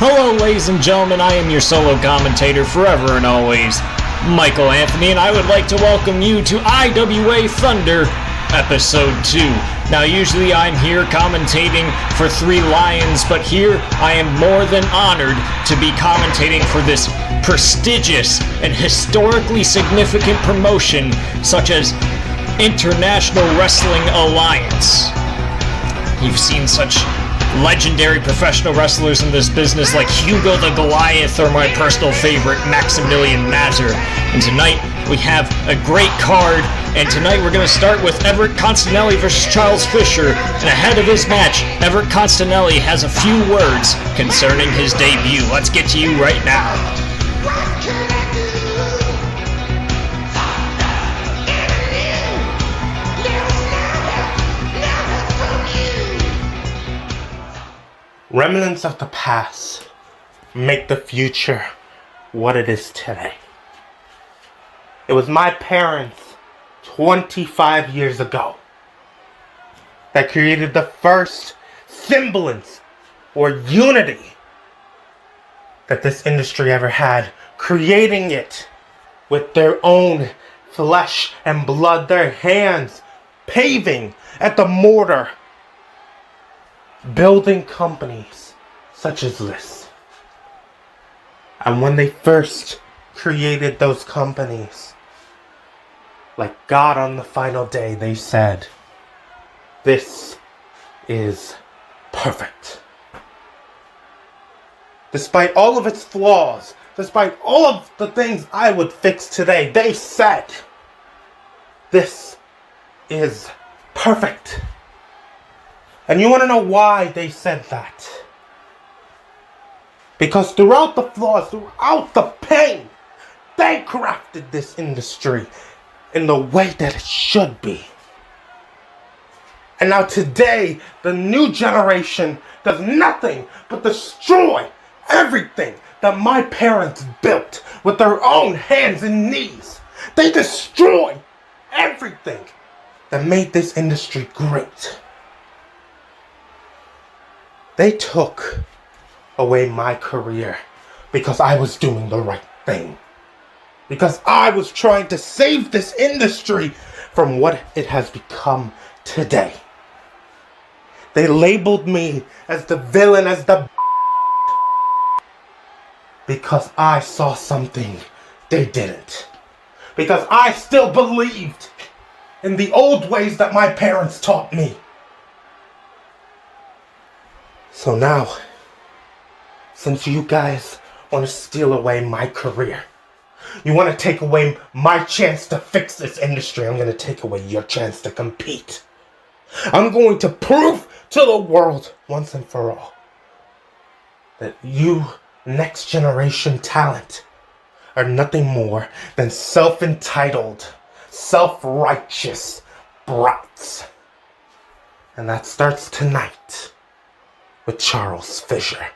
Hello, ladies and gentlemen, I am your solo commentator forever and always, Michael Anthony, and I would like to welcome you to IWA Thunder, Episode 2. Now, usually I'm here commentating for Three Lions, but here I am more than honored to be commentating for this prestigious and historically significant promotion such as International Wrestling Alliance. You've seen such legendary professional wrestlers in this business like Hugo the Goliath or my personal favorite Maximilian Mazur. And tonight we have a great card, and tonight we're going to start with Everette Constinelli versus Charles Fisher. And ahead of his match, Everette Constinelli has a few words concerning his debut. Let's get to you right now. Remnants of the past make the future what it is today. It was my parents 25 years ago that created the first semblance or unity that this industry ever had, creating it with their own flesh and blood, their hands paving at the mortar, building companies such as this. And when they first created those companies, like God on the final day, they said, "This is perfect." Despite all of its flaws, despite all of the things I would fix today, they said, "This is perfect." And you want to know why they said that? Because throughout the flaws, throughout the pain, they crafted this industry in the way that it should be. And now today, the new generation does nothing but destroy everything that my parents built with their own hands and knees. They destroy everything that made this industry great. They took away my career because I was doing the right thing. Because I was trying to save this industry from what it has become today. They labeled me as the villain, as the because I saw something they didn't. Because I still believed in the old ways that my parents taught me. So now, since you guys want to steal away my career, you want to take away my chance to fix this industry, I'm going to take away your chance to compete. I'm going to prove to the world once and for all that you next generation talent are nothing more than self-entitled, self-righteous brats. And that starts tonight with Charles Fisher.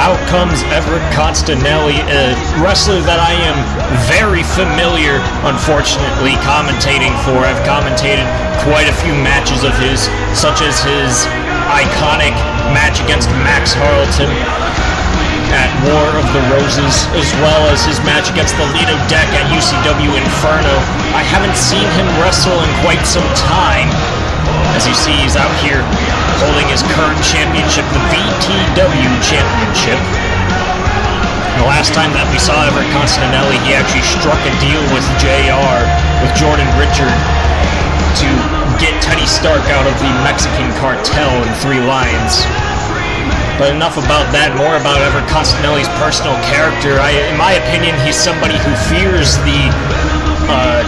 Out comes Everette Constinelli, a wrestler that I am very familiar, unfortunately, commentating for. I've commentated quite a few matches of his, such as his iconic match against Max Harleton at War of the Roses, as well as his match against the Lido Deck at UCW Inferno. I haven't seen him wrestle in quite some time. As you see, he's out here holding his current championship, the VTW Championship. The last time that we saw Everette Constinelli, he actually struck a deal with JR, with Jordan Richard, to get Teddy Stark out of the Mexican cartel in Three Lions. But enough about that, more about Everette Constinelli's personal character. In my opinion, he's somebody who fears the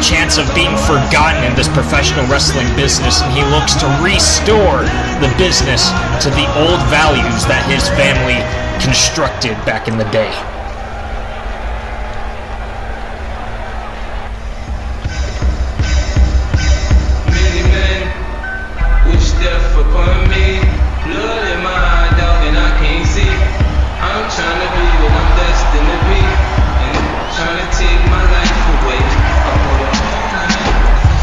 chance of being forgotten in this professional wrestling business, and he looks to restore the business to the old values that his family constructed back in the day. Many men wish death upon me. Blood in my eye, dog, and I can't see. I'm trying to be what I'm destined to be, and trying to take my life away. I put a whole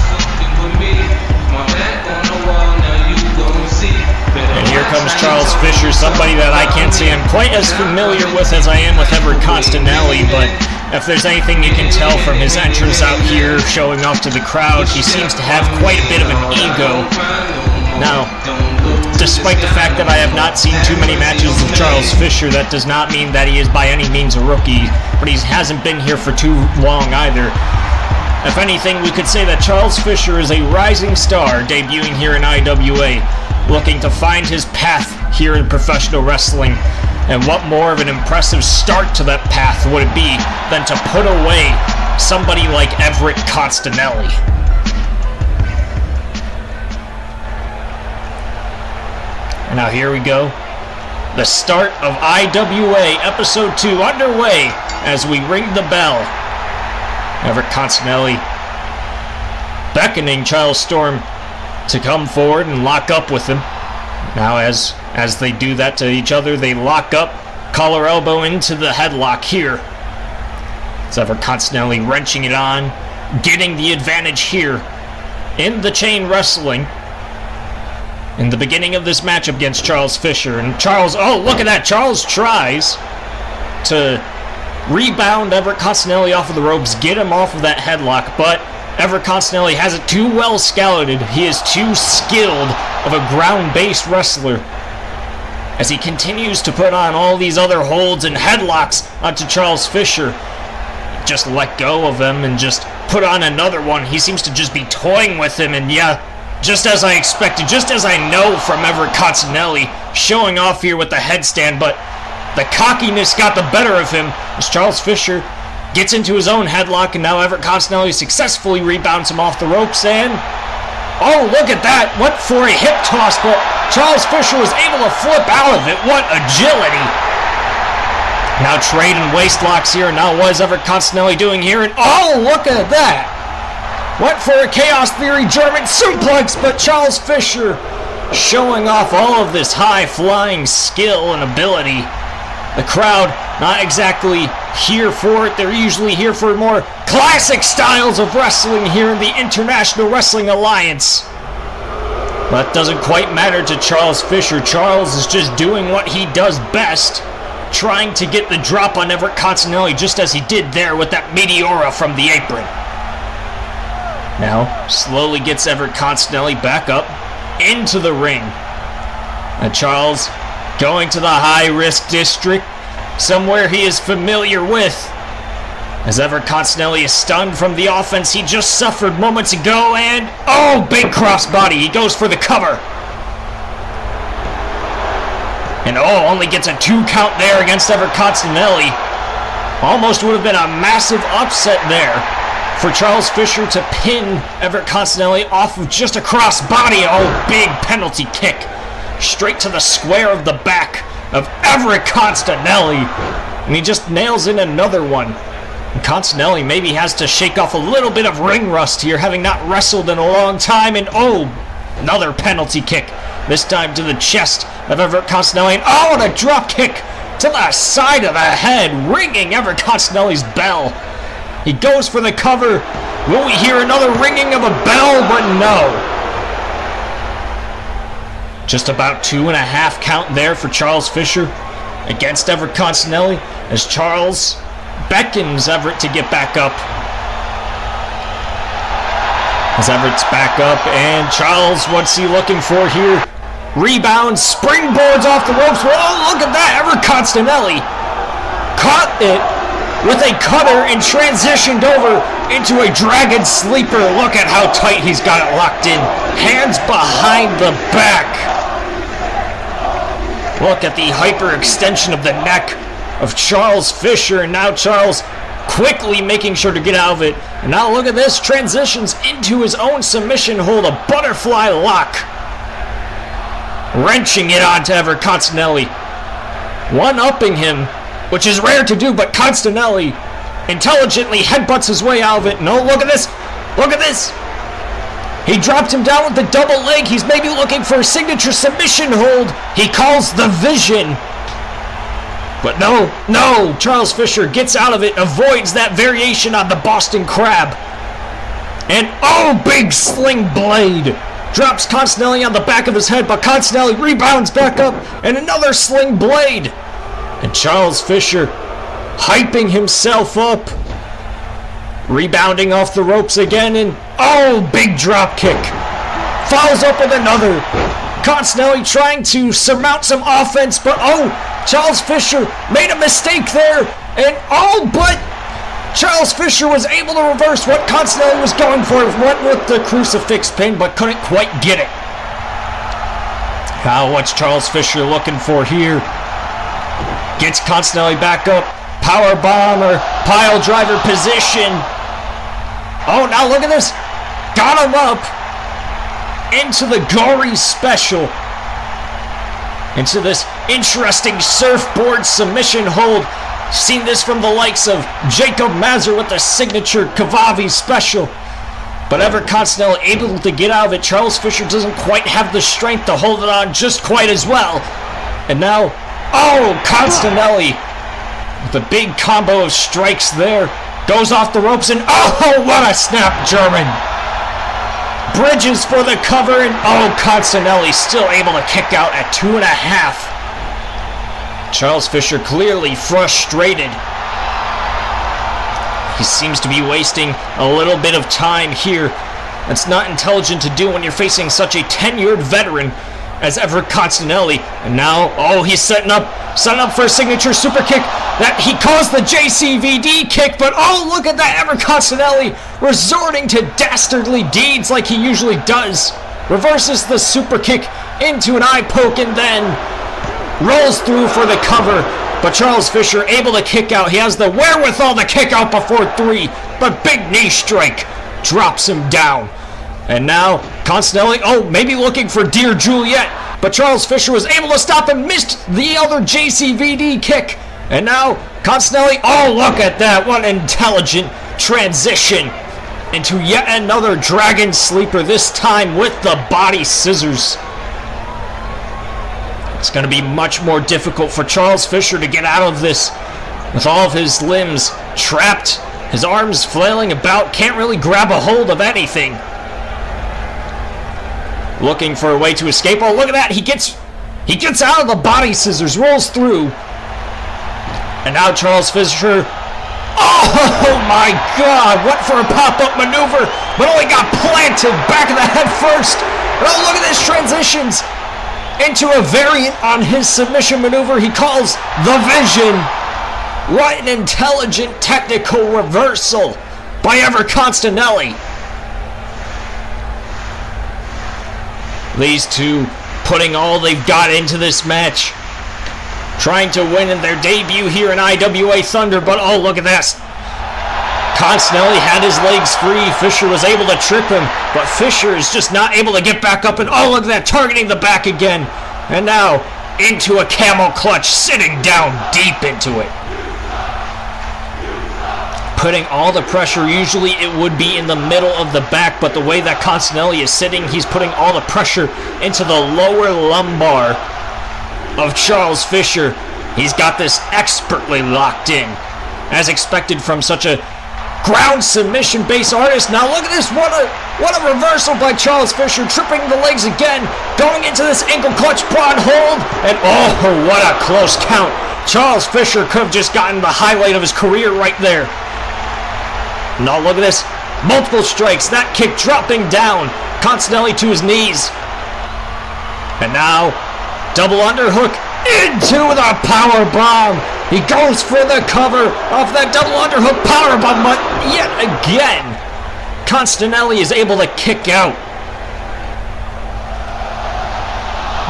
something with me. My back on the wall, now you gon' see. And here comes Charles Fisher, somebody that I can't say I'm quite as familiar with as I am with Everette Constinelli, but if there's anything you can tell from his entrance out here, showing off to the crowd, he seems to have quite a bit of an ego. Now, despite the fact that I have not seen too many matches of Charles Fisher, that does not mean that he is by any means a rookie, but he hasn't been here for too long either. If anything, we could say that Charles Fisher is a rising star debuting here in IWA, looking to find his path here in professional wrestling. And what more of an impressive start to that path would it be than to put away somebody like Everette Constinelli? And now here we go. The start of IWA Episode 2 underway as we ring the bell. Everette Constinelli beckoning Charles Storm to come forward and lock up with him. Now as they do that to each other, they lock up, collar elbow into the headlock here. It's Everette Constinelli wrenching it on, getting the advantage here in the chain wrestling in the beginning of this match against Charles Fisher. And Charles, oh look at that, Charles tries to rebound Everette Constinelli off of the ropes, get him off of that headlock, but Everette Constinelli has it too well scouted. He is too skilled of a ground-based wrestler as he continues to put on all these other holds and headlocks onto Charles Fisher. Just let go of him and just put on another one. He seems to just be toying with him, and yeah, just as I expected, just as I know from Everette Constinelli, showing off here with the headstand, but the cockiness got the better of him as Charles Fisher gets into his own headlock, and now Everette Constinelli successfully rebounds him off the ropes, and oh, look at that, went for a hip toss, but Charles Fisher was able to flip out of it. What agility. Now trading waist locks here, and now what is Everette Constinelli doing here, and oh, look at that. Went for a Chaos Theory German suplex, but Charles Fisher showing off all of this high-flying skill and ability. The crowd not exactly here for it. They're usually here for more classic styles of wrestling here in the International Wrestling Alliance. But it doesn't quite matter to Charles Fisher. Charles is just doing what he does best, trying to get the drop on Everette Constinelli just as he did there with that Meteora from the apron. Now, slowly gets Everette Constinelli back up into the ring. And Charles going to the high-risk district, somewhere he is familiar with. As Everette Constinelli is stunned from the offense he just suffered moments ago, and oh, big crossbody. He goes for the cover. And oh, only gets a 2 count there against Everette Constinelli. Almost would have been a massive upset there for Charles Fisher to pin Everette Constinelli off of just a crossbody. Oh, big penalty kick. Straight to the square of the back of Everette Constinelli. And he just nails in another one. And Constinelli maybe has to shake off a little bit of ring rust here, having not wrestled in a long time. And oh, another penalty kick. This time to the chest of Everette Constinelli. And oh, and a drop kick to the side of the head, ringing Everette Constinelli's bell. He goes for the cover. Will we hear another ringing of a bell? But no. Just about 2.5 count there for Charles Fisher against Everette Constinelli as Charles beckons Everette to get back up. As Everett's back up, and Charles, what's he looking for here? Rebounds, springboards off the ropes. Oh, look at that. Everette Constinelli caught it with a cutter and transitioned over into a dragon sleeper. Look at how tight he's got it locked in. Hands behind the back. Look at the hyperextension of the neck of Charles Fisher, and now Charles quickly making sure to get out of it. And now look at this, transitions into his own submission hold, a butterfly lock. Wrenching it onto Everette Constinelli. One-upping him, which is rare to do, but Constinelli intelligently headbutts his way out of it. No, look at this. Look at this. He dropped him down with the double leg. He's maybe looking for a signature submission hold. He calls the Vision. But no, Charles Fisher gets out of it, avoids that variation on the Boston Crab. And big sling blade. Drops Constinelli on the back of his head, but Constinelli rebounds back up, and another sling blade. And Charles Fisher hyping himself up. Rebounding off the ropes again, and big drop kick. Follows up with another. Constinelli trying to surmount some offense, but Charles Fisher made a mistake there, and but Charles Fisher was able to reverse what Constinelli was going for. Went with the crucifix pin, but couldn't quite get it. What's Charles Fisher looking for here? Gets Constinelli back up. Power bomb or pile driver position. Now look at this. Got him up into the gory special. Into this interesting surfboard submission hold. Seen this from the likes of Jacob Mazur with the signature Kavavi special. But Everette Constinelli able to get out of it. Charles Fisher doesn't quite have the strength to hold it on just quite as well. And now, Constinelli, the big combo of strikes there, goes off the ropes, and what a snap German. Bridges for the cover, and Constinelli still able to kick out at 2.5. Charles Fisher clearly frustrated. He seems to be wasting a little bit of time here. That's not intelligent to do when you're facing such a tenured veteran as Everette Constinelli. And now, he's setting up for a signature super kick that he calls the JCVD kick, but look at that, Everette Constinelli resorting to dastardly deeds like he usually does. Reverses the super kick into an eye poke and then rolls through for the cover, but Charles Fisher able to kick out. He has the wherewithal to kick out before 3, but big knee strike drops him down. And now Constinelli, maybe looking for Dear Juliet, but Charles Fisher was able to stop and missed the other JCVD kick. And now Constinelli, look at that, what an intelligent transition into yet another dragon sleeper, this time with the body scissors. It's going to be much more difficult for Charles Fisher to get out of this with all of his limbs trapped, his arms flailing about, can't really grab a hold of anything. Looking for a way to escape. Look at that, he gets out of the body scissors, rolls through. And now Charles Fisher, my God, went for a pop-up maneuver, but only got planted back of the head first. Look at this, transitions into a variant on his submission maneuver he calls the Vision. What an intelligent technical reversal by Everette Constinelli. These two putting all they've got into this match, trying to win in their debut here in IWA Thunder, but look at this. Constinelli had his legs free. Fisher was able to trip him, but Fisher is just not able to get back up, and look at that, targeting the back again. And now into a camel clutch, sitting down deep into it. Putting all the pressure, usually it would be in the middle of the back, but the way that Constinelli is sitting, he's putting all the pressure into the lower lumbar of Charles Fisher. He's got this expertly locked in, as expected from such a ground submission base artist. Now look at this, what a reversal by Charles Fisher, tripping the legs again, going into this ankle clutch broad hold, and what a close count. Charles Fisher could have just gotten the highlight of his career right there. Now look at this, multiple strikes, that kick dropping down, Constinelli to his knees. And now, double underhook into the power bomb. He goes for the cover off that double underhook power bomb, but yet again, Constinelli is able to kick out.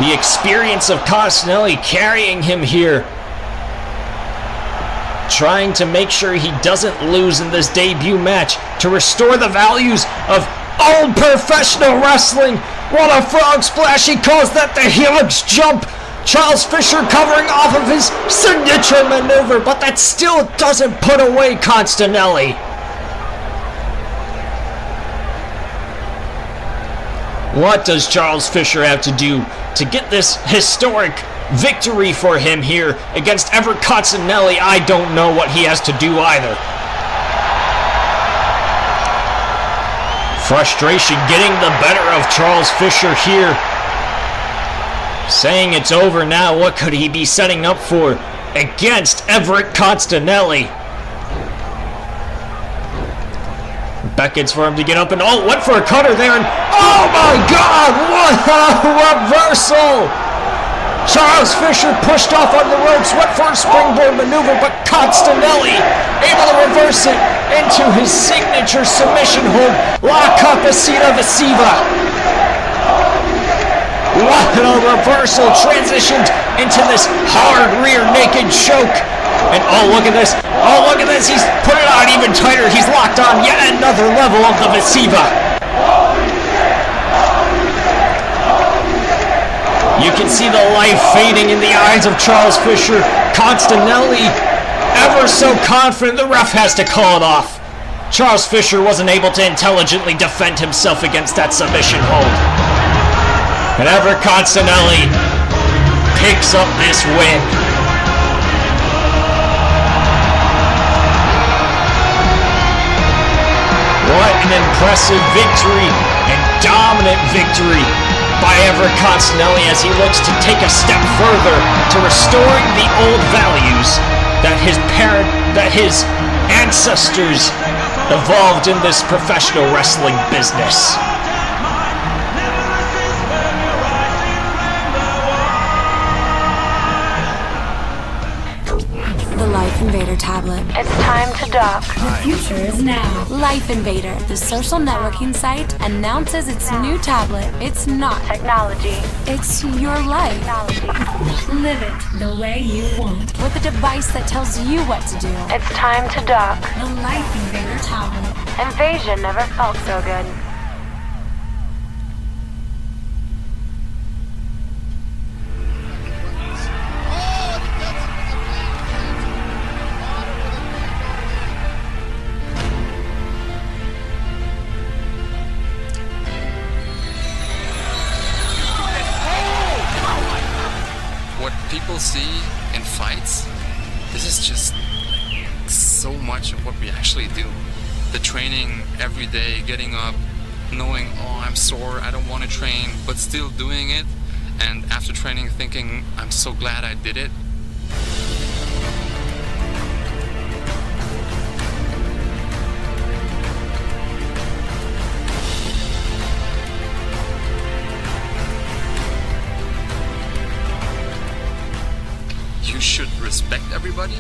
The experience of Constinelli carrying him here. Trying to make sure he doesn't lose in this debut match to restore the values of old professional wrestling. What a frog splash, he calls that the helix jump. Charles Fisher covering off of his signature maneuver, but that still doesn't put away Constinelli. What does Charles Fisher have to do to get this historic victory for him here against Everette Constinelli? I don't know what he has to do either. Frustration getting the better of Charles Fisher here. Saying it's over now. What could he be setting up for against Everette Constinelli? Beckett's for him to get up and went for a cutter there and oh my god, what a reversal! Charles Fisher pushed off on the ropes, went for a springboard maneuver, but Constinelli able to reverse it into his signature submission hold, La Capacita Visiva. What a reversal, transitioned into this hard rear naked choke. And look at this, he's put it on even tighter, he's locked on yet another level of the Visiva. You can see the life fading in the eyes of Charles Fisher. Constinelli, ever so confident, the ref has to call it off. Charles Fisher wasn't able to intelligently defend himself against that submission hold. And Everette Constinelli picks up this win. What an impressive victory and dominant victory by Everette Constinelli as he looks to take a step further to restoring the old values that his ancestors evolved in this professional wrestling business. The Life Invader tablet. It's time to dock. The future is now. Life Invader, the social networking site, announces its new tablet. It's not technology. It's your life. Live it the way you want. With a device that tells you what to do. It's time to dock. The Life Invader tablet. Invasion never felt so good. What people see in fights, this is just so much of what we actually do. The training every day, getting up, knowing, oh, I'm sore, I don't want to train, but still doing it, and after training thinking, I'm so glad I did it. You should respect everybody,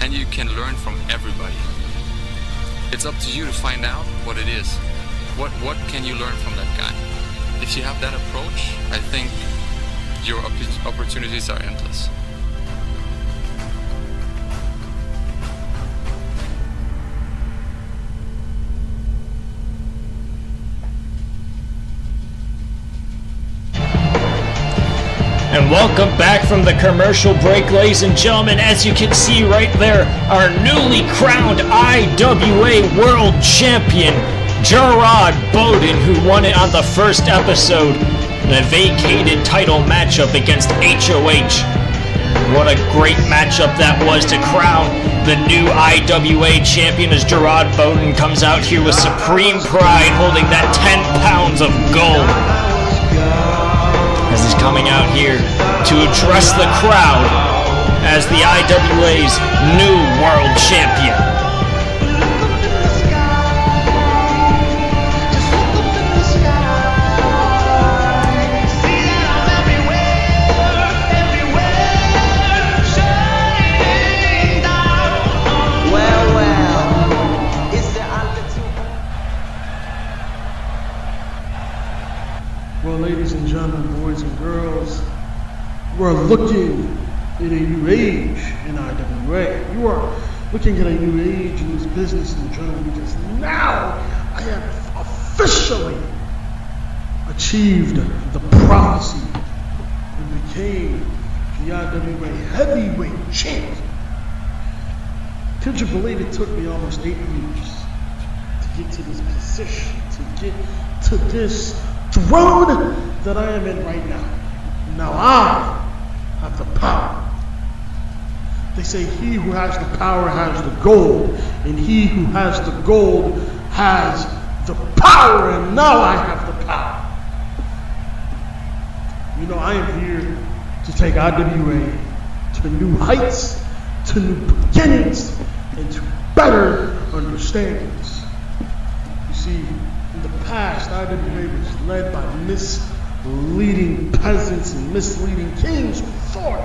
and you can learn from everybody. It's up to you to find out what it is. What can you learn from that guy? If you have that approach, I think your opportunities are endless. And welcome back from the commercial break, ladies and gentlemen. As you can see right there, our newly crowned IWA World Champion, Gerard Bowden, who won it on the first episode in a vacated title matchup against HOH. What a great matchup that was to crown the new IWA champion as Gerard Bowden comes out here with supreme pride, holding that 10 pounds of gold. As he's coming out here to address the crowd as the IWA's new world champion. Well, ladies and gentlemen, boys and girls, You are looking at a new age in IWA. You are looking at a new age in this business in general, because now I have officially achieved the prophecy and became the IWA heavyweight champion. Could you believe it took me almost 8 years to get to this position, to get to this throne that I am in right now? Now I have the power. They say he who has the power has the gold, and he who has the gold has the power, and now I have the power. You know, I am here to take IWA to new heights, to new beginnings, and to better understandings. You see, in the past, IWA was led by misleading peasants and misleading kings who thought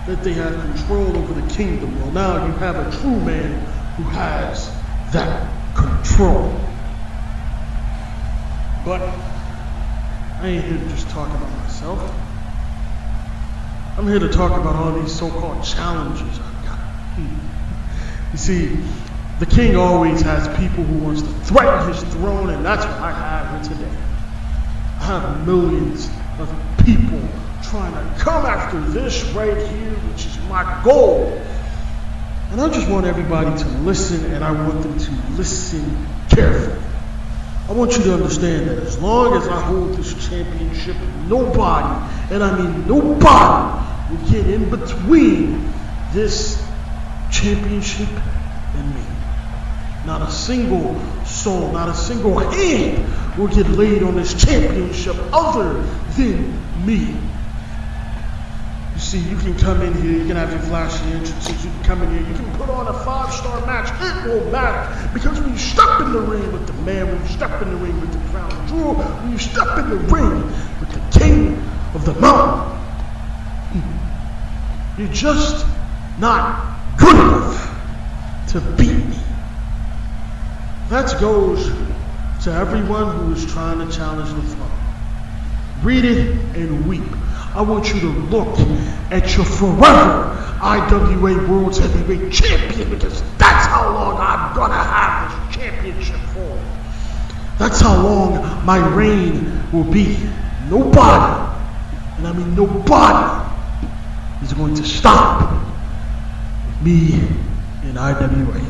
that they had control over the kingdom. Well, now you have a true man who has that control. But I ain't here to just talk about myself. I'm here to talk about all these so-called challenges I've got. You see, the king always has people who wants to threaten his throne, and that's what I have here today. I have millions of people trying to come after this right here, which is my goal. And I just want everybody to listen, and I want them to listen carefully. I want you to understand that as long as I hold this championship, nobody, and I mean nobody, will get in between this championship and me. Not a single soul, not a single hand will get laid on this championship other than me. You see, you can come in here, you can have your flashy entrances, you can come in here, you can put on a 5-star match, it won't matter. Because when you step in the ring with the man, when you step in the ring with the crown jewel, when you step in the ring with the king of the mountain, you're just not good enough to beat me. That goes to everyone who is trying to challenge the throne. Read it and weep. I want you to look at your forever IWA World's Heavyweight Champion, because that's how long I'm gonna have this championship for. That's how long my reign will be. Nobody, and I mean nobody, is going to stop me in IWA.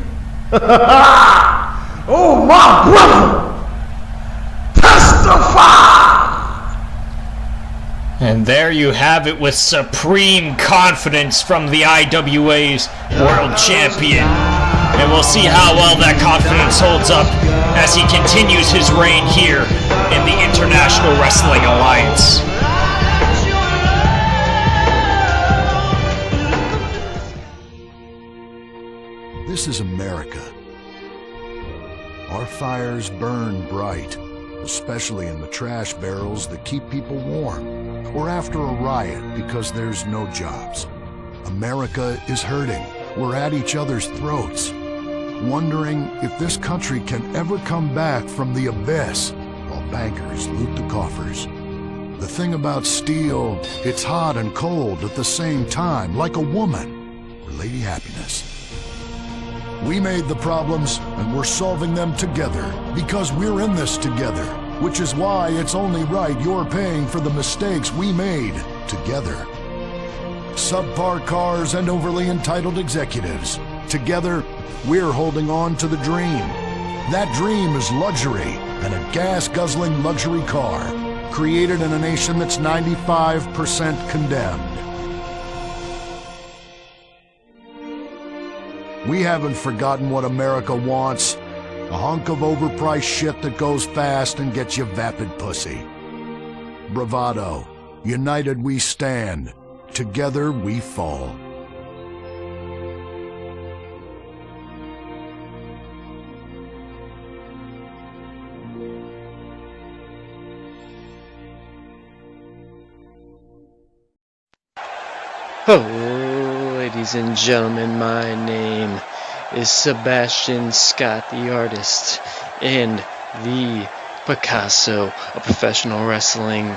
Oh my brother, testify! And there you have it, with supreme confidence from the IWA's World Champion. And we'll see how well that confidence holds up as he continues his reign here in the International Wrestling Alliance. This is America. Our fires burn bright, especially in the trash barrels that keep people warm, or after a riot because there's no jobs. America is hurting. We're at each other's throats, wondering if this country can ever come back from the abyss while bankers loot the coffers. The thing about steel, it's hot and cold at the same time, like a woman or Lady Happiness. We made the problems, and we're solving them together, because we're in this together, which is why it's only right you're paying for the mistakes we made together. Subpar cars and overly entitled executives. Together, we're holding on to the dream. That dream is luxury, and a gas-guzzling luxury car, created in a nation that's 95% condemned. We haven't forgotten what America wants. A hunk of overpriced shit that goes fast and gets you vapid pussy. Bravado. United we stand. Together we fall. Hello, ladies and gentlemen, my name is Sebastian Scott, the artist, and the Picasso of professional wrestling.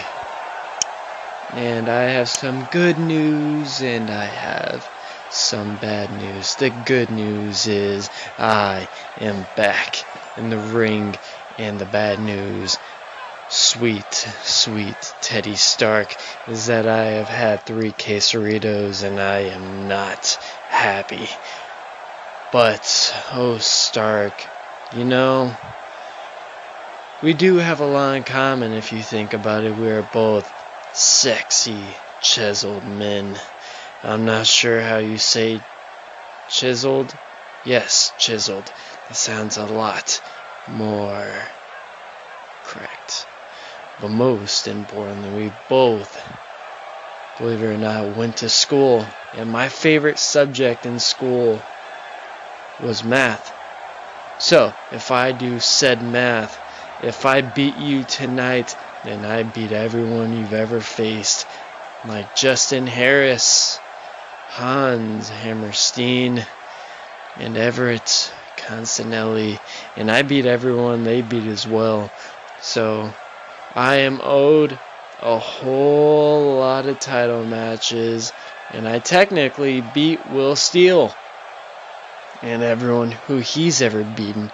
And I have some good news and I have some bad news. The good news is I am back in the ring, and the bad news, sweet, sweet Teddy Stark, is that I have had 3 quesaritos and I am not happy. But, oh Stark, you know, we do have a lot in common if you think about it. We are both sexy, chiseled men. I'm not sure how you say chiseled. Yes, chiseled. That sounds a lot more correct. But most importantly, we both, believe it or not, went to school. And my favorite subject in school was math. So, if I do said math, if I beat you tonight, then I beat everyone you've ever faced. Like Justin Harris, Hans Hammerstein, and Everette, Constinelli. And I beat everyone they beat as well. So, I am owed a whole lot of title matches. And I technically beat Will Steele and everyone who he's ever beaten.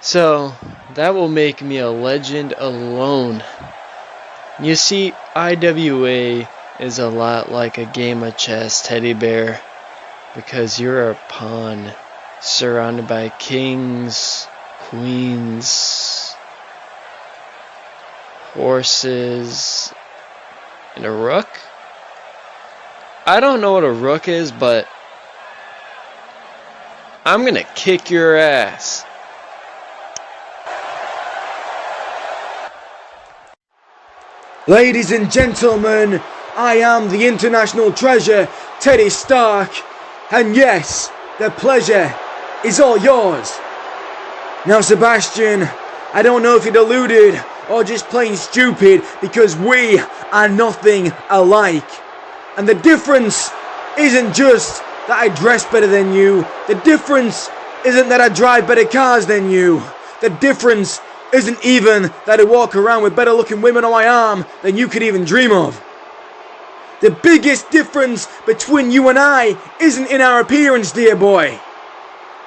So, that will make me a legend alone. You see, IWA is a lot like a game of chess, teddy bear, because you're a pawn surrounded by kings, queens, horses, and a rook. I don't know what a rook is, but I'm gonna kick your ass. Ladies and gentlemen, I am the international treasure, Teddy Stark, and yes, the pleasure is all yours. Now, Sebastian, I don't know if you're deluded or just plain stupid, because we are nothing alike. And the difference isn't just that I dress better than you. The difference isn't that I drive better cars than you. The difference isn't even that I walk around with better looking women on my arm than you could even dream of. The biggest difference between you and I isn't in our appearance, dear boy.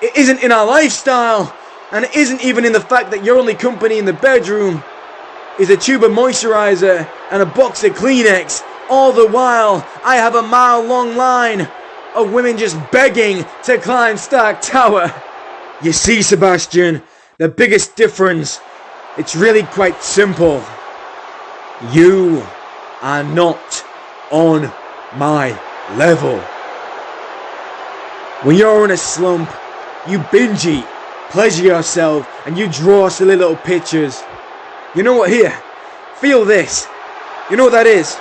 It isn't in our lifestyle, and it isn't even in the fact that your only company in the bedroom is a tube of moisturizer and a box of Kleenex. All the while, I have a mile-long line of women just begging to climb Stark Tower. You see, Sebastian, the biggest difference, it's really quite simple. You are not on my level. When you're in a slump, you binge eat, pleasure yourself, and you draw silly little pictures. You know what, here, feel this. You know what that is?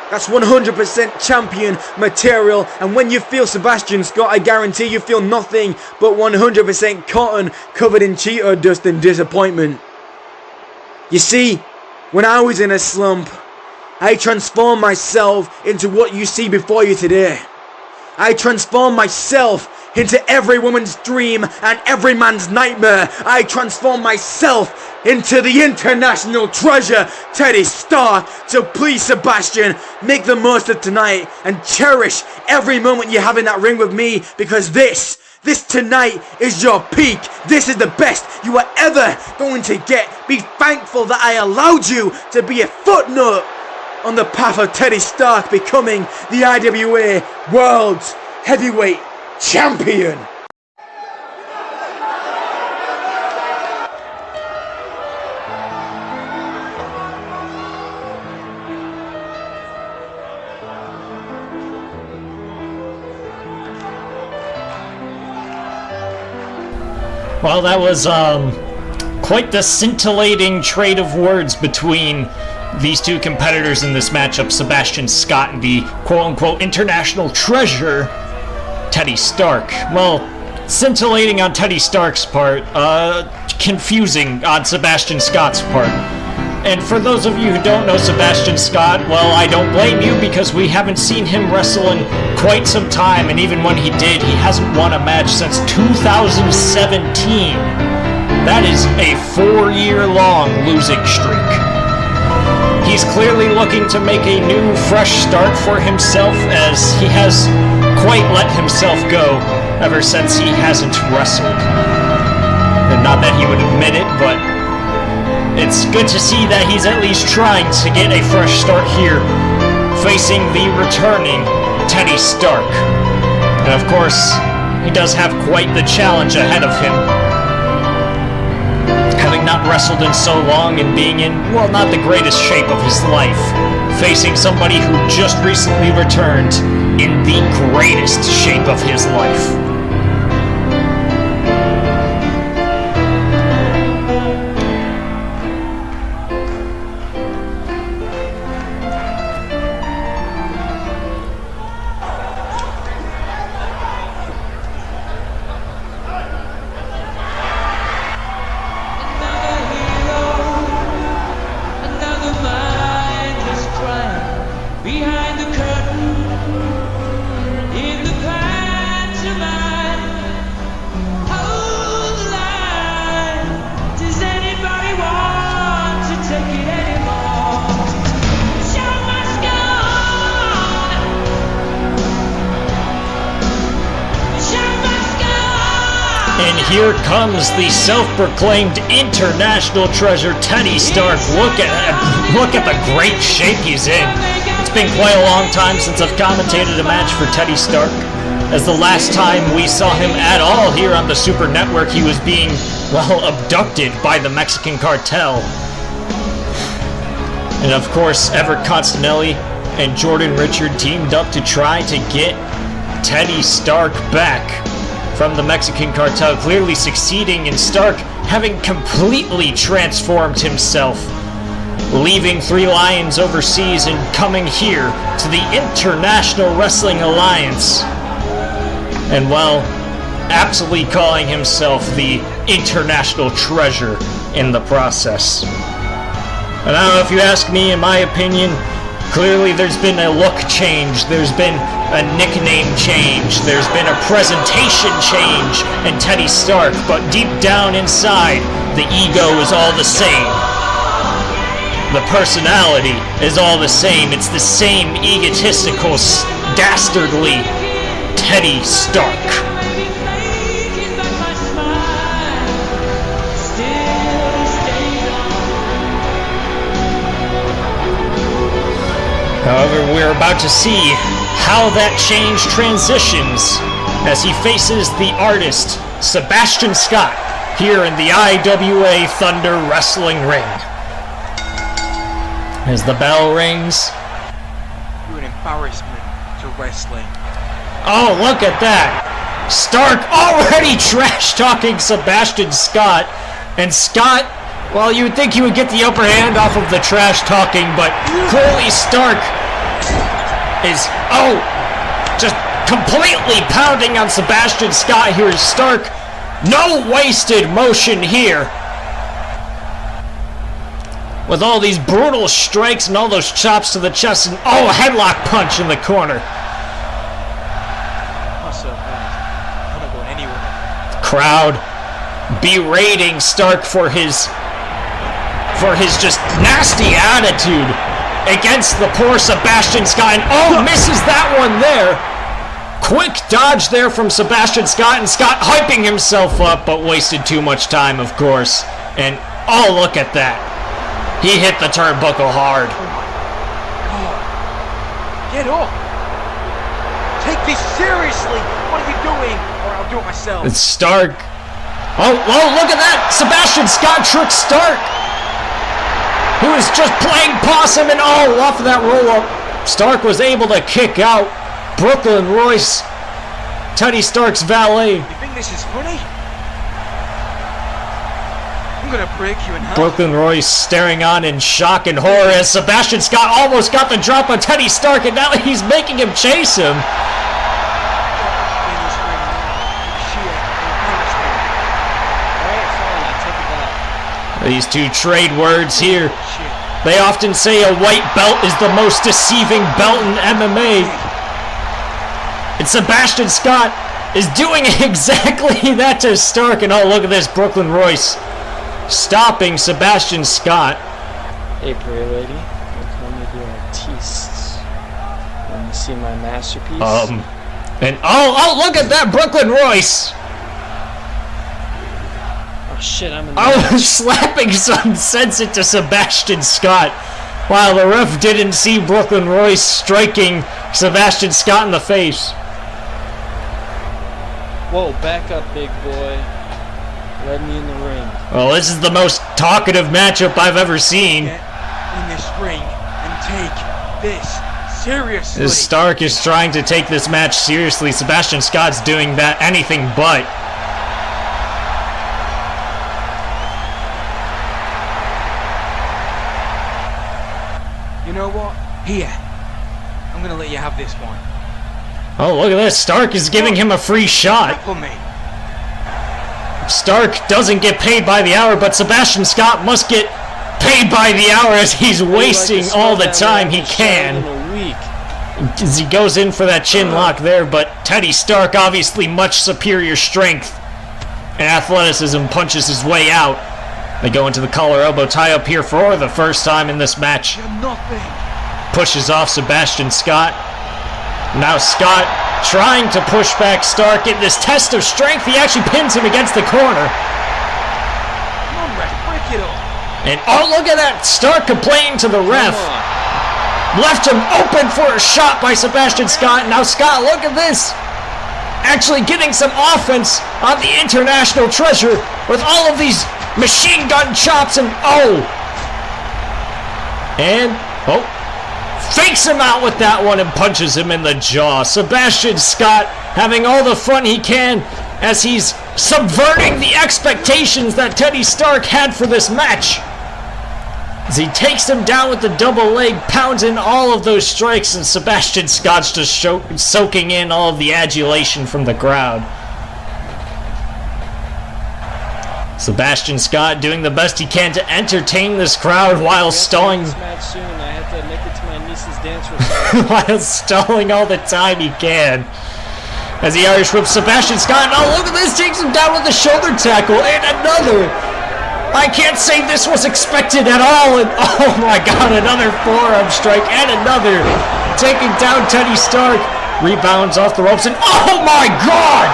That's 100% champion material, and when you feel Sebastian Scott, I guarantee you feel nothing but 100% cotton covered in Cheeto dust and disappointment. You see, when I was in a slump, I transformed myself into what you see before you today. I transformed myself into every woman's dream and every man's nightmare. I transformed myself into the international treasure, Teddy Stark. So please, Sebastian, make the most of tonight and cherish every moment you have in that ring with me, because this tonight is your peak. This is the best you are ever going to get. Be thankful that I allowed you to be a footnote on the path of Teddy Stark becoming the IWA World Heavyweight Champion. Well, that was quite the scintillating trade of words between these two competitors in this matchup, Sebastian Scott and the quote-unquote international treasure, Teddy Stark. Well, scintillating on Teddy Stark's part, confusing on Sebastian Scott's part. And for those of you who don't know Sebastian Scott, well, I don't blame you, because we haven't seen him wrestle in quite some time, and even when he did, he hasn't won a match since 2017. That is a 4-year-long losing streak. He's he's clearly looking to make a new, fresh start for himself, as he has quite let himself go ever since he hasn't wrestled. And not that he would admit it, but it's good to see that he's at least trying to get a fresh start here, facing the returning Teddy Stark. And of course, he does have quite the challenge ahead of him, having not wrestled in so long and being in, well, not the greatest shape of his life, facing somebody who just recently returned in the greatest shape of his life. And here comes the self-proclaimed international treasure, Teddy Stark. Look at the great shape he's in. It's been quite a long time since I've commentated a match for Teddy Stark, as the last time we saw him at all here on the Super Network, he was being, well, abducted by the Mexican cartel. And of course, Everette Constinelli and Jordan Richard teamed up to try to get Teddy Stark back from the Mexican cartel, clearly succeeding in Stark having completely transformed himself, leaving Three Lions overseas and coming here to the International Wrestling Alliance, and well, absolutely calling himself the international treasure in the process. And I don't know if you ask me, in my opinion, clearly there's been a look change, there's been a nickname change, there's been a presentation change in Teddy Stark, but deep down inside, the ego is all the same. The personality is all the same. It's the same egotistical, dastardly Teddy Stark. However, we're about to see how that change transitions as he faces the artist, Sebastian Scott, here in the IWA Thunder wrestling ring. As the bell rings. You're an embarrassment to wrestling. Oh, look at that! Stark already trash-talking Sebastian Scott, and Scott, well, you would think he would get the upper hand off of the trash-talking, but clearly Stark is, just completely pounding on Sebastian Scott here. Stark, no wasted motion here, with all these brutal strikes and all those chops to the chest, and headlock punch in the corner. Not so bad. I'm not going anywhere. Crowd berating Stark for his just nasty attitude against the poor Sebastian Scott, and misses that one there. Quick dodge there from Sebastian Scott, and Scott hyping himself up, but wasted too much time, of course. And look at that. He hit the turnbuckle hard. Get up! Take this seriously! What are you doing? Or I'll do it myself. It's Stark. Look at that! Sebastian Scott tricked Stark! He was just playing possum, and off of that roll-up, Stark was able to kick out Brooklyn Royce, Teddy Stark's valet. You think this is funny? I'm gonna break you in half. Brooklyn Royce staring on in shock and horror as Sebastian Scott almost got the drop on Teddy Stark, and now he's making him chase him. These two trade words here. They often say a white belt is the most deceiving belt in MMA. And Sebastian Scott is doing exactly that to Stark. And look at this, Brooklyn Royce stopping Sebastian Scott. Hey, pretty lady. Want me to do artistes? Want to see my masterpiece? And oh, look at that, Brooklyn Royce! Oh shit, I'm in the Oh, slapping some sense into Sebastian Scott. While the ref didn't see Brooklyn Royce striking Sebastian Scott in the face. Whoa, back up, big boy. Let me in the ring. Well, this is the most talkative matchup I've ever seen. Get in this ring and take this seriously. As Stark is trying to take this match seriously, Sebastian Scott's doing that anything but. You know what? Here. I'm gonna let you have this one. Oh, look at this. Stark is giving him a free shot. For me. Stark doesn't get paid by the hour, but Sebastian Scott must get paid by the hour as he's wasting all the time he can. As he goes in for that chin lock there, but Teddy Stark, obviously much superior strength and athleticism, punches his way out. They go into the collar elbow tie up here for the first time in this match. Pushes off Sebastian Scott. Now Scott trying to push back Stark in this test of strength. He actually pins him against the corner. Come on, ref, break it off. And oh, look at that! Stark complaining to the ref. Left him open for a shot by Sebastian Scott. Now Scott, look at this! Actually getting some offense on the international treasure with all of these machine gun chops and fakes him out with that one and punches him in the jaw. Sebastian Scott having all the fun he can as he's subverting the expectations that Teddy Stark had for this match. As he takes him down with the double leg, pounds in all of those strikes, and Sebastian Scott's just soaking in all of the adulation from the crowd. Sebastian Scott doing the best he can to entertain this crowd while stalling. While stalling all the time he can. As he Irish whips Sebastian Scott, and oh, look at this, takes him down with the shoulder tackle, and another. I can't say this was expected at all, and oh my god, another forearm strike, and another. Taking down Teddy Stark. Rebounds off the ropes, and oh my god!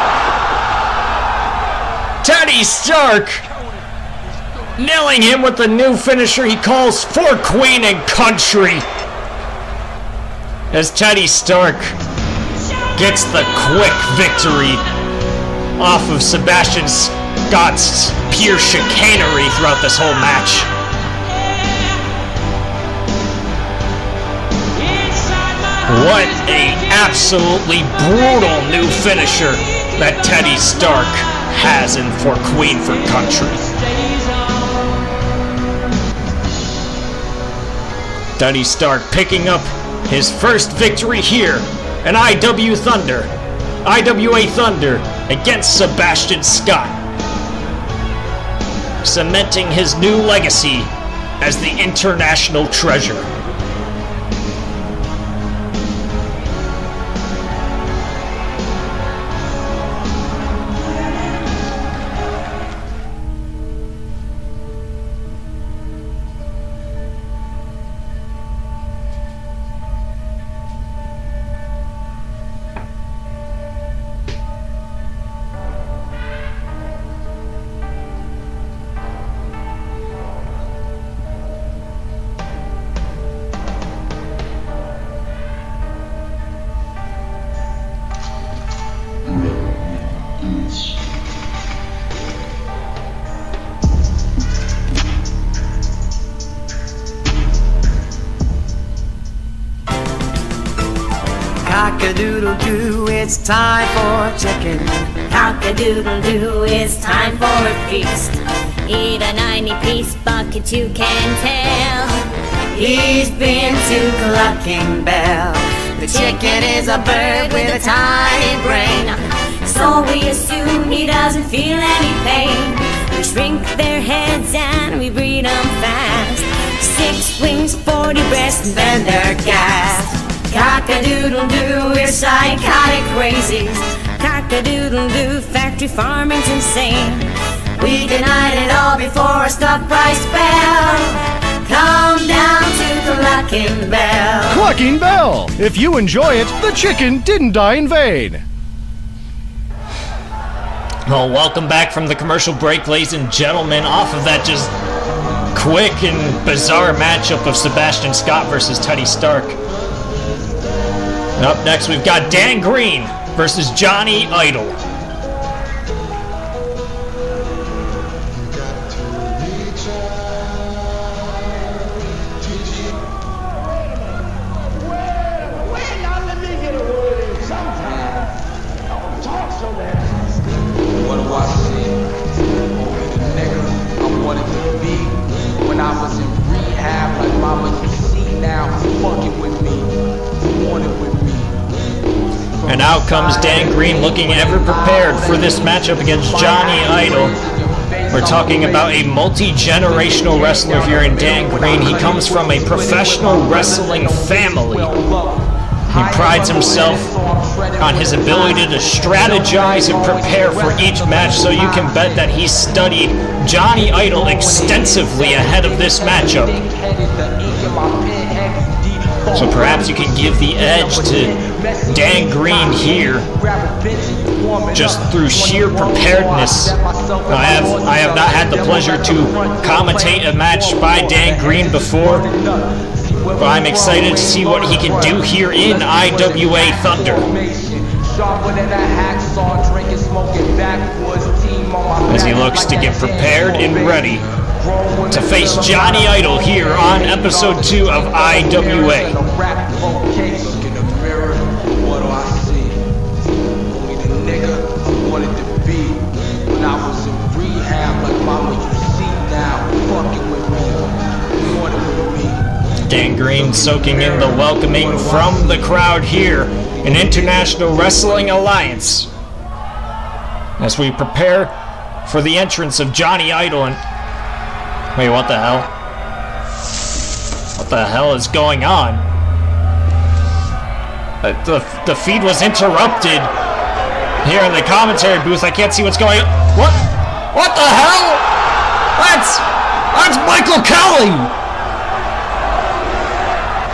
Teddy Stark nailing him with the new finisher he calls For Queen and Country. As Teddy Stark gets the quick victory off of Sebastian Scott's pure chicanery throughout this whole match. What a absolutely brutal new finisher that Teddy Stark has in For Queen for Country. Teddy Stark picking up his first victory here in IWA Thunder against Sebastian Scott, cementing his new legacy as the international treasure. Cock-a-doodle-doo, it's time for chicken. Cock-a-doodle-doo, it's time for a feast. Eat a 90-piece bucket, you can tell. He's been to Clucking Bell. The chicken is a bird with a tiny brain. So we assume he doesn't feel any pain. We shrink their heads and we breed them fast. 6 wings, 40 breasts, and then they're gassed. Cock-a-doodle-doo, we're psychotic crazies. Cock-a-doodle-doo, factory farming's insane. We denied it all before a stock price fell. Come down to Clucking clucking bell. Clucking Bell! If you enjoy it, the chicken didn't die in vain. Well, welcome back from the commercial break, ladies and gentlemen. Off of that just quick and bizarre matchup of Sebastian Scott versus Teddy Stark. And up next, we've got Dan Green versus Johnny Idol. And out comes Dan Green looking ever prepared for this matchup against Johnny Idol. We're talking about a multi-generational wrestler here in Dan Green. He comes from a professional wrestling family. He prides himself on his ability to strategize and prepare for each match, so you can bet that he studied Johnny Idol extensively ahead of this matchup. So perhaps you can give the edge to Dan Green here, just through sheer preparedness. I have not had the pleasure to commentate a match by Dan Green before, but I'm excited to see what he can do here in IWA Thunder. As he looks to get prepared and ready to face Johnny Idol here on episode 2 of IWA. Dan Green soaking in the welcoming from the crowd here in International Wrestling Alliance as we prepare for the entrance of Johnny Idol. And wait, what the hell? What the hell is going on? The feed was interrupted here in the commentary booth. I can't see what's going on. What the hell? That's Michael Kelly!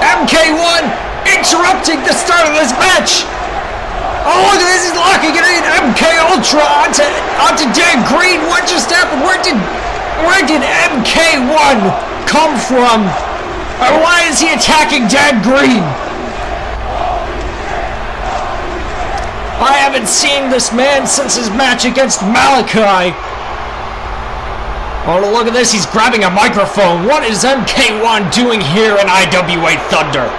MK1 interrupting the start of this match! Oh, look at this, he's locking it in! MK Ultra onto Dan Green! What just happened? Where did MK1 come from? Or why is he attacking Dan Green? I haven't seen this man since his match against Malachi. Oh, look at this, he's grabbing a microphone. What is MK1 doing here in IWA Thunder?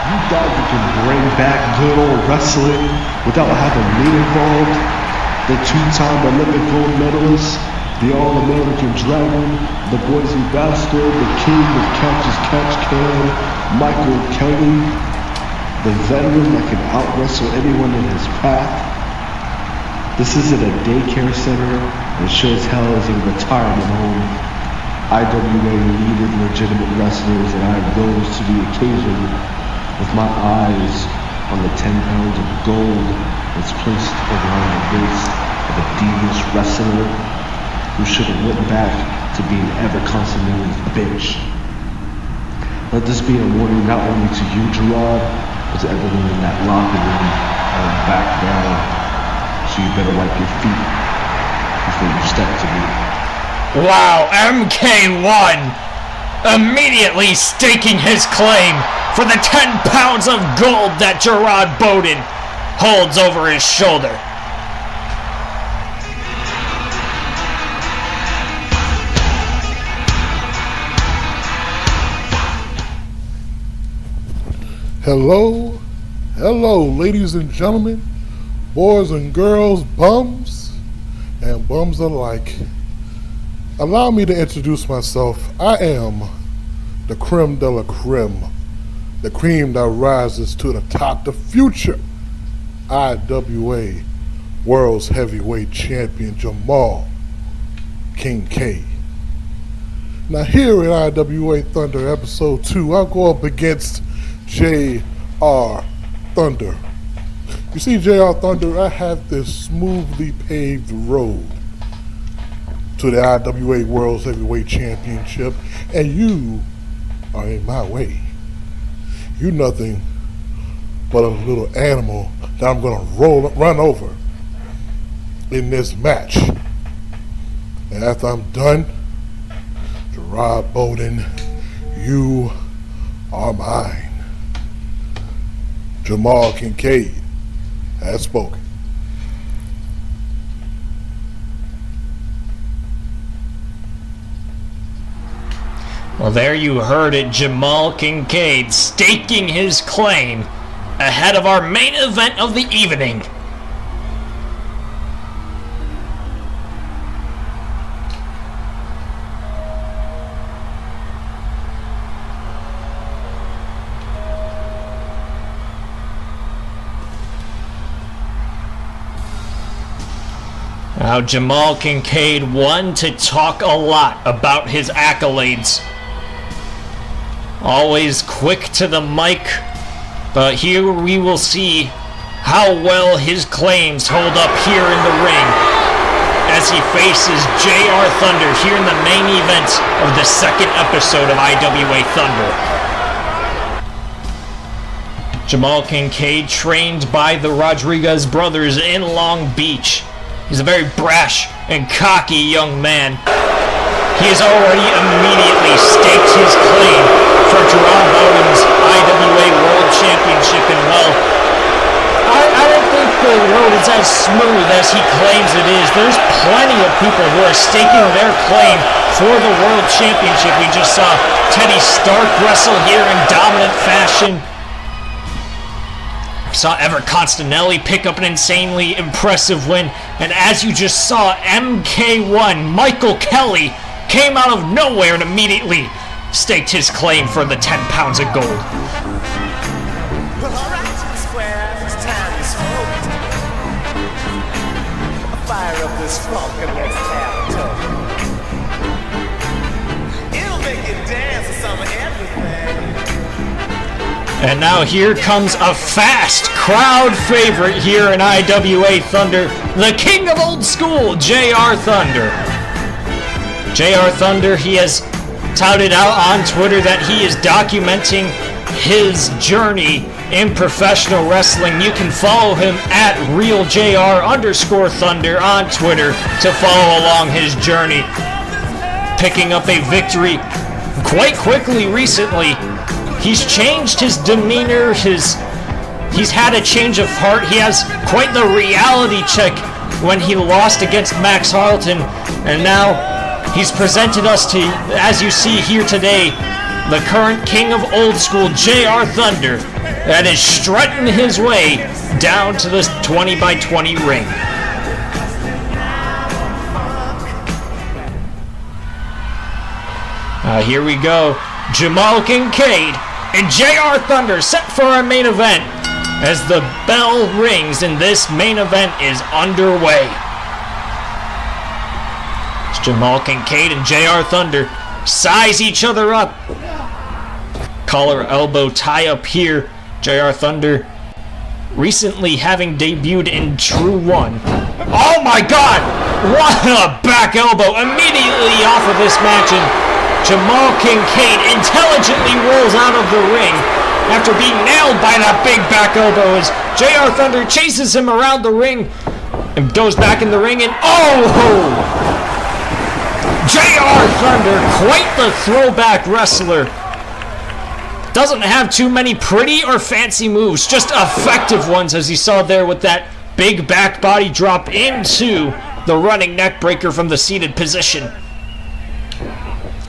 You thought you can bring back good old wrestling without having me involved? The two-time Olympic gold medalist, the All-American Dragon, the Boise Bastard, the King of Catch Can, Michael Kelly, the veteran that can out-wrestle anyone in his path. This isn't a daycare center, and sure as hell isn't a retirement home. IWA needed legitimate wrestlers, and I rose to the occasion with my eyes on the 10 pounds of gold that's placed around the waist of a devious wrestler who should have went back to being ever Constinelli's bitch. Let this be a warning not only to you, Gerard, but to everyone in that locker room and back down. So you better wipe your feet before you step to me. Wow, MK1 immediately staking his claim for the 10 pounds of gold that Gerard Bowden holds over his shoulder. Hello, ladies and gentlemen, boys and girls, bums, and bums alike. Allow me to introduce myself. I am the creme de la creme, the cream that rises to the top, the future IWA World's Heavyweight Champion Jamal Kincade. Now here in IWA Thunder episode 2, I'll go up against J.R. Thunder. You see, JR Thunder, I have this smoothly paved road to the IWA World Heavyweight Championship, and you are in my way. You're nothing but a little animal that I'm gonna run over in this match. And after I'm done, Gerard Bowden, you are mine. Jamal Kincade has spoken. Well, there you heard it. Jamal Kincade staking his claim ahead of our main event of the evening. Now, Jamal Kincade, one to talk a lot about his accolades. Always quick to the mic, but here we will see how well his claims hold up here in the ring as he faces JR Thunder here in the main event of the second episode of IWA Thunder. Jamal Kincade, trained by the Rodriguez brothers in Long Beach. He's a very brash and cocky young man. He has already immediately staked his claim for Gerard Bowden's IWA World Championship, and well, I don't think the road is as smooth as he claims it is. There's plenty of people who are staking their claim for the World Championship. We just saw Teddy Stark wrestle here in dominant fashion. Saw Everette Constinelli pick up an insanely impressive win, and as you just saw, MK1 Michael Kelly came out of nowhere and immediately staked his claim for the 10 pounds of gold. Well, alright, square, it's time to smoke. Fire up this funk and let's tap toe. It'll make you dance to some of everything. And now here comes a fast crowd favorite here in IWA Thunder, the king of old school, JR Thunder. JR Thunder, he has touted out on Twitter that he is documenting his journey in professional wrestling. You can follow him at RealJR_Thunder on Twitter to follow along his journey. Picking up a victory quite quickly recently. He's changed his demeanor, he's had a change of heart. He has quite the reality check when he lost against Max Harleton, and now he's presented us to, as you see here today, the current king of old school, JR Thunder, that is strutting his way down to this 20x20 ring. Here we go. Jamal Kincade and JR Thunder set for our main event as the bell rings and this main event is underway. It's Jamal Kincade and JR Thunder size each other up. Collar elbow tie up here. JR Thunder recently having debuted in True 1. Oh my god! What a back elbow immediately off of this match, and Jamal Kincade intelligently rolls out of the ring after being nailed by that big back elbow as JR Thunder chases him around the ring and goes back in the ring, and oh! JR Thunder, quite the throwback wrestler. Doesn't have too many pretty or fancy moves, just effective ones, as you saw there with that big back body drop into the running neck breaker from the seated position.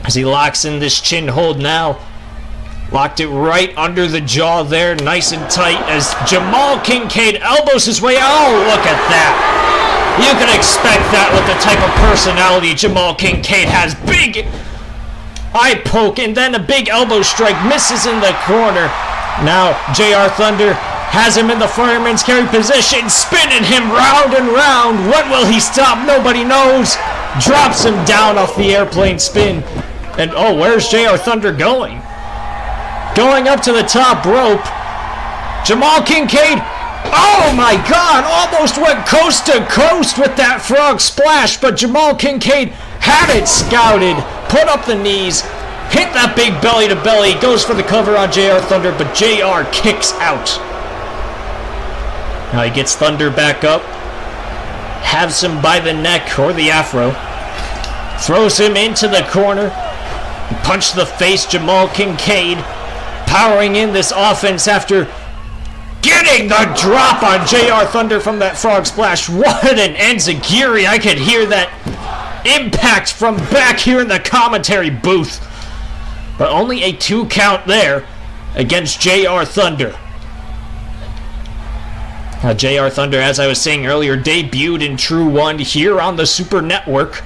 As he locks in this chin hold now. Locked it right under the jaw there, nice and tight, as Jamal Kincade elbows his way. Oh, look at that. You can expect that with the type of personality Jamal Kincade has. Big eye poke and then a big elbow strike, misses in the corner. Now JR Thunder has him in the fireman's carry position, spinning him round and round. When will he stop? Nobody knows. Drops him down off the airplane spin. And oh, where's JR Thunder going? Going up to the top rope. Jamal Kincade Oh my God, almost went coast to coast with that frog splash, but Jamal Kincade had it scouted, put up the knees, hit that big belly to belly, goes for the cover on JR Thunder, but JR kicks out. Now he gets Thunder back up, has him by the neck or the afro, throws him into the corner, punch to the face. Jamal Kincade powering in this offense after getting the drop on JR Thunder from that frog splash. What an enziguri. I could hear that impact from back here in the commentary booth. But only a 2 count there against JR Thunder. Now JR Thunder, as I was saying earlier, debuted in True 1 here on the Super Network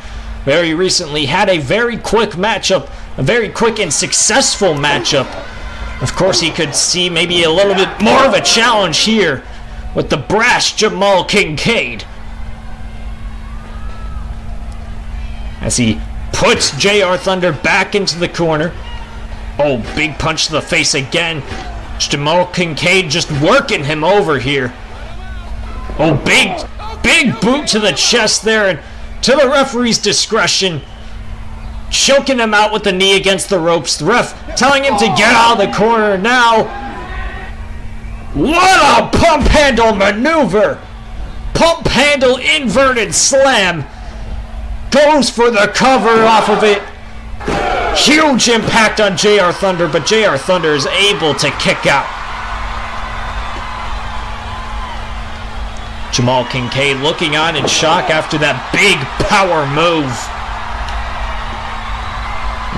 very recently. Had a very quick matchup, a very quick and successful matchup. Of course, he could see maybe a little bit more of a challenge here with the brash Jamal Kincade. As he puts JR Thunder back into the corner. Oh, big punch to the face again. Jamal Kincade just working him over here. Oh, big boot to the chest there, and to the referee's discretion, choking him out with the knee against the ropes. The ref telling him to get out of the corner now. What a pump handle maneuver! Pump handle inverted slam. Goes for the cover off of it. Huge impact on JR Thunder, but JR Thunder is able to kick out. Jamal Kincade looking on in shock after that big power move.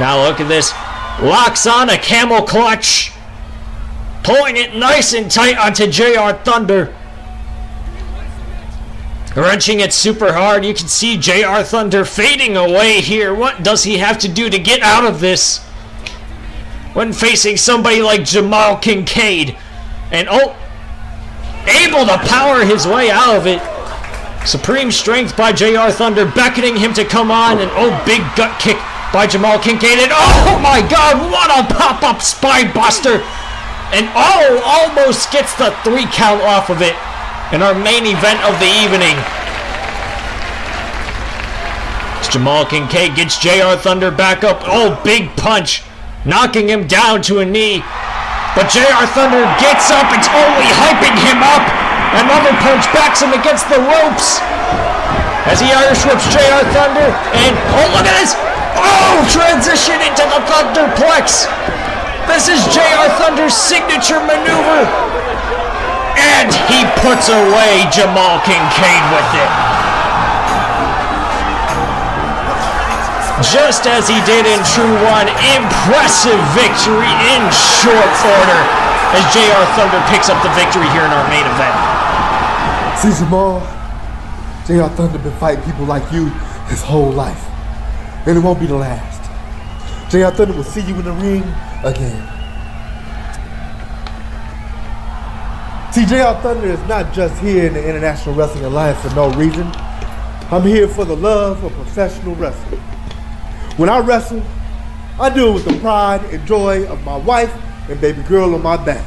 Now look at this. Locks on a camel clutch. Pulling it nice and tight onto JR Thunder. Wrenching it super hard. You can see JR Thunder fading away here. What does he have to do to get out of this when facing somebody like Jamal Kincade? And able to power his way out of it. Supreme strength by JR Thunder, beckoning him to come on. And big gut kick by Jamal Kincade. And oh my God, what a pop-up spine buster. And almost gets the 3 count off of it in our main event of the evening. As Jamal Kincade gets JR Thunder back up. Big punch, knocking him down to a knee. But JR Thunder gets up, it's only hyping him up. Another punch backs him against the ropes as he Irish whips JR Thunder. And look at this. Transition into the Thunderplex. This is JR Thunder's signature maneuver. And he puts away Jamal Kincade with it. Just as he did in True 1, impressive victory in short order as JR Thunder picks up the victory here in our main event. See, Jamal, JR Thunder been fighting people like you his whole life. And it won't be the last. JR Thunder will see you in the ring again. See, JR Thunder is not just here in the International Wrestling Alliance for no reason. I'm here for the love of professional wrestling. When I wrestle, I do it with the pride and joy of my wife and baby girl on my back.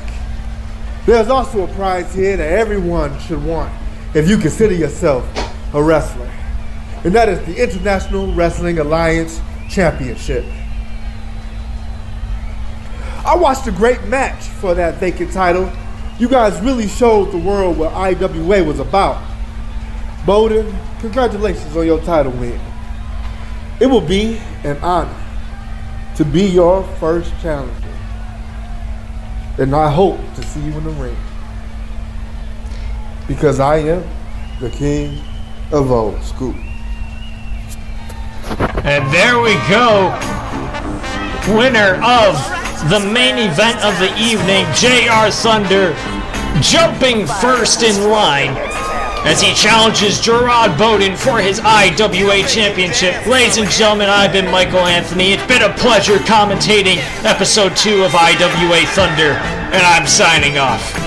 There's also a prize here that everyone should want if you consider yourself a wrestler. And that is the International Wrestling Alliance Championship. I watched a great match for that vacant title. You guys really showed the world what IWA was about. Bowden, congratulations on your title win. It will be an honor to be your first challenger. And I hope to see you in the ring. Because I am the king of old school. And there we go. Winner of the main event of the evening, JR Thunder, jumping first in line as he challenges Gerard Bowden for his IWA Championship. Ladies and gentlemen, I've been Michael Anthony. It's been a pleasure commentating episode 2 of IWA Thunder, and I'm signing off.